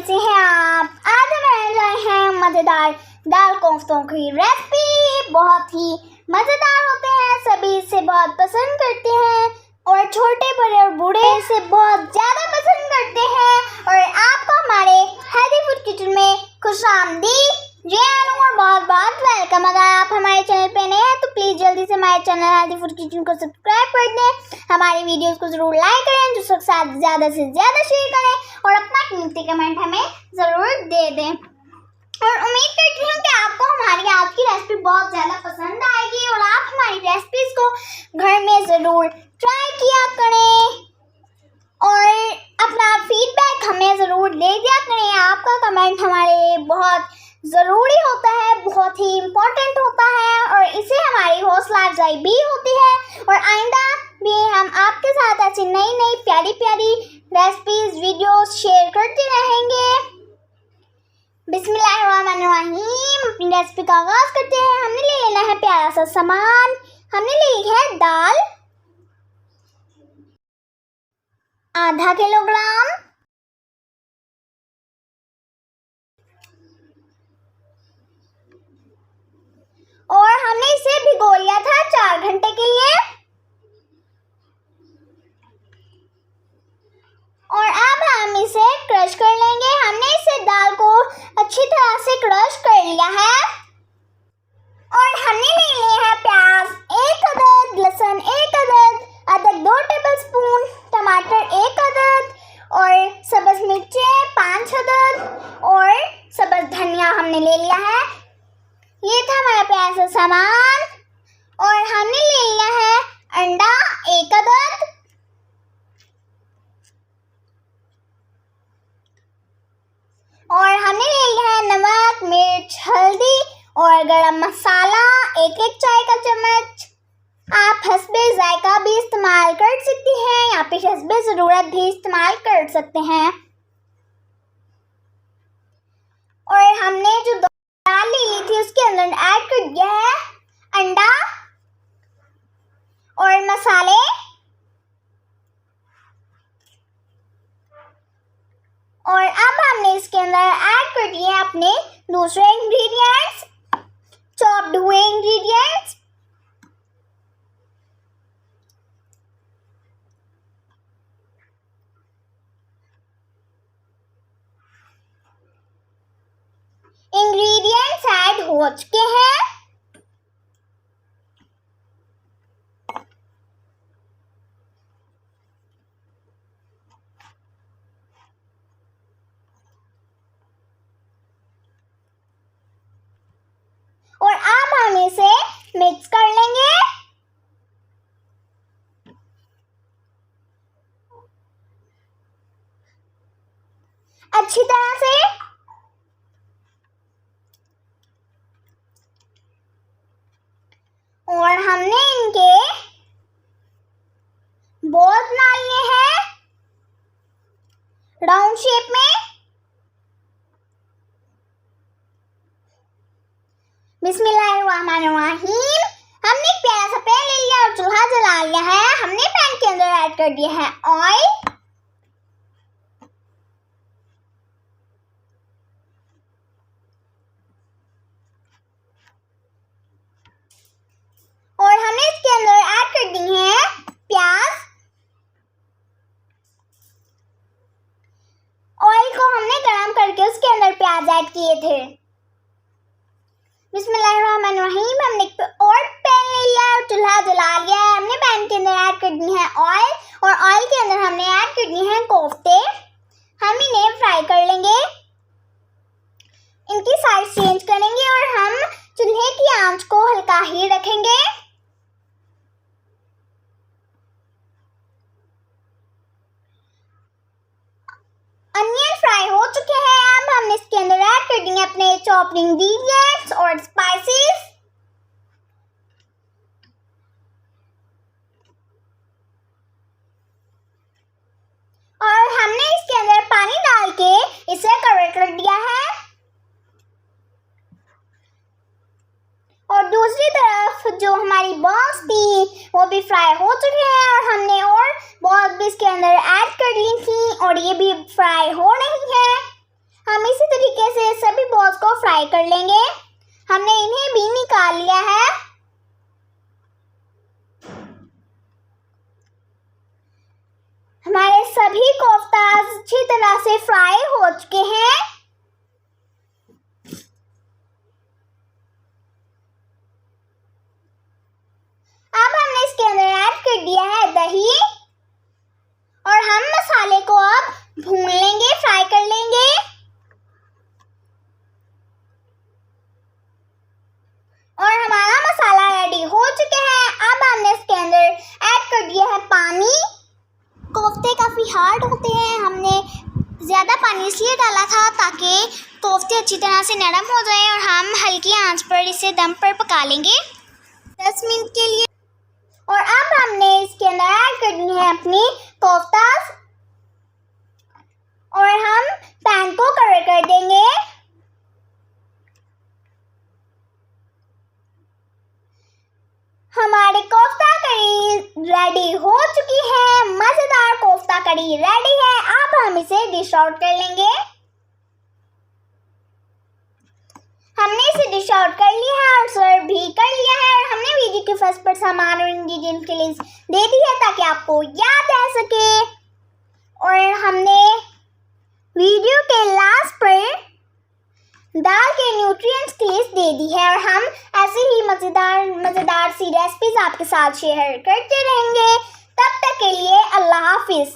कैसे हैं आप? आज हम लाए हैं मज़ेदार दाल कोफ्तों की रेसिपी। बहुत ही मज़ेदार होते हैं, सभी इसे बहुत पसंद करते हैं और छोटे बड़े और बूढ़े इसे बहुत ज़्यादा पसंद करते हैं। और आपको हमारे हेल्दी फूड किचन में खुशामदीद जी और बहुत बहुत वेलकम। अगर आप हमारे चैनल पे नए हैं तो प्लीज़ जल्दी से हमारे चैनल हेल्दी फूड किचन को सब्सक्राइब कर दें। हमारी वीडियोस को ज़रूर लाइक करें, दूसरों के साथ ज़्यादा से ज़्यादा शेयर करें और अपना कीमती कमेंट हमें ज़रूर दे दें। और उम्मीद करती हूँ कि आपको हमारी आज की रेसिपी बहुत ज़्यादा पसंद आएगी और आप हमारी रेसिपीज़ को घर में ज़रूर ट्राई किया करें और अपना फीडबैक हमें ज़रूर दे दिया करें। आपका कमेंट हमारे लिए बहुत ज़रूरी होता है, बहुत ही इम्पोर्टेंट होता है और इससे हमारी हौसला अफजाई भी होती है। और आइंदा भी हम आपके साथ ऐसी नई नई प्यारी प्यारी रेसिपीज़ वीडियोस शेयर करते रहेंगे। बिस्मिल्लाहिर्रहमानिर्रहीम। अपनी रेसिपी का आगाज़ करते हैं। हमने ले लेना है प्यारा सा सामान। हमने ले ली है दाल आधा किलोग्राम, और हमने इसे भिगो लिया था 4 घंटे के लिए। और अब हम इसे क्रश कर लेंगे। हमने इसे दाल को अच्छी तरह से क्रश कर लिया है। और हमने ले लिए हैं प्याज 1 अदद, लहसुन 1 अदद, अदरक 2 टेबलस्पून, टमाटर 1 अदद और सब्ज़ मिर्चें 5 अदद और सब्ज़ धनिया हमने ले लिया है। ये था हमारा प्याज का सामान। और हमने ले लिया है अंडा 1 अदद, और हमने ले लिया है नमक, मिर्च, हल्दी और गरम मसाला 1-1 चाय का चम्मच। आप हस्बे जायका भी इस्तेमाल कर सकती हैं या फिर हस्बे ज़रूरत भी इस्तेमाल कर सकते हैं। और हमने जो दाल ले ली थी उसके अंदर ऐड कर दिया है अंडा और मसाले। और अब हमने इसके अंदर ऐड कर दिए अपने दूसरे इंग्रेडिएंट्स, चॉप्ड हुए इंग्रेडिएंट्स। इंग्रेडिएंट्स ऐड हो चुके हैं। और अब हम इसे मिक्स कर लेंगे। अच्छी तरह से। और हमने इनके बॉल बना लिए हैं राउंड शेप में। बिस्मिल्लाहिर्रहमानिर्रहीम। हमने एक प्यारा सा पैन ले लिया और चूल्हा जला लिया है। हमने पैन के अंदर ऐड कर दिया है ऑयल, और हमने इसके अंदर ऐड कर दी है प्याज। ऑयल को हमने गरम करके उसके अंदर प्याज ऐड किए थे। बिस्मिल्लाहिर्रहमानिर्रहीम। हमने एक और पैन ले लिया और चूल्हा जला लिया है। हमने पैन के अंदर ऐड कर दी है ऑयल, और ऑयल के अंदर हमने ऐड कर दी है कोफ्ते। हम इन्हें फ्राई कर लेंगे, इनकी साइड चेंज करेंगे और हम चूल्हे की आंच को हल्का ही रखेंगे। अनियन फ्राई हो चुके हैं। अब हमने इसके अंदर ऐड कर देंगे अपने चॉप्ड इंग्रेडिएंट्स और स्पाइसेस। और हमने इसके अंदर पानी डाल के इसे कवर कर दिया है। और दूसरी तरफ जो हमारी बॉल्स थी वो भी फ्राई हो चुके हैं और हमने और बॉल्स भी इसके अंदर ऐड कर ली थी और ये भी फ्राई हो रही है। हम इसी तरीके से सभी बॉल्स को फ्राई कर लेंगे। हमने इन्हें भी निकाल लिया है। हमारे सभी कोफ्ता अच्छी तरह से फ्राई हो चुके हैं। अब हमने इसके अंदर ऐड कर दिया है दही और हम मसाले को अब भून लेंगे, फ्राई कर लेंगे। और हमारा मसाला रेडी हो चुका है। अब हमने इसके अंदर ऐड कर दिया है पानी। कोफ्ते काफ़ी हार्ड होते हैं, हमने ज़्यादा पानी इसलिए डाला था ताकि कोफ्ते अच्छी तरह से नरम हो जाएं और हम हल्की आंच पर इसे दम पर पका लेंगे 10 मिनट के लिए। और अब हमने इसके अंदर ऐड करनी है अपनी कोफ्तास और हम पैन को कवर कर देंगे। हमारी कोफ्ता करी रेडी हो चुकी है। मज़ेदार कोफ्ता करी रेडी है। अब हम इसे डिश आउट कर लेंगे। हमने इसे डिश आउट कर लिया है और सर्व भी कर लिया है। और हमने वीडियो के फर्स्ट पर सामान और इंग्रेडिएंट की लिस्ट दे दी है ताकि आपको याद रह सके। और हमने वीडियो के लास्ट पर दाल के न्यूट्रिएंट्स की लिस्ट दे दी है। और हम ऐसे ही मज़ेदार सी रेसिपीज आपके साथ शेयर करते रहेंगे। तब तक के लिए अल्लाह हाफिज़।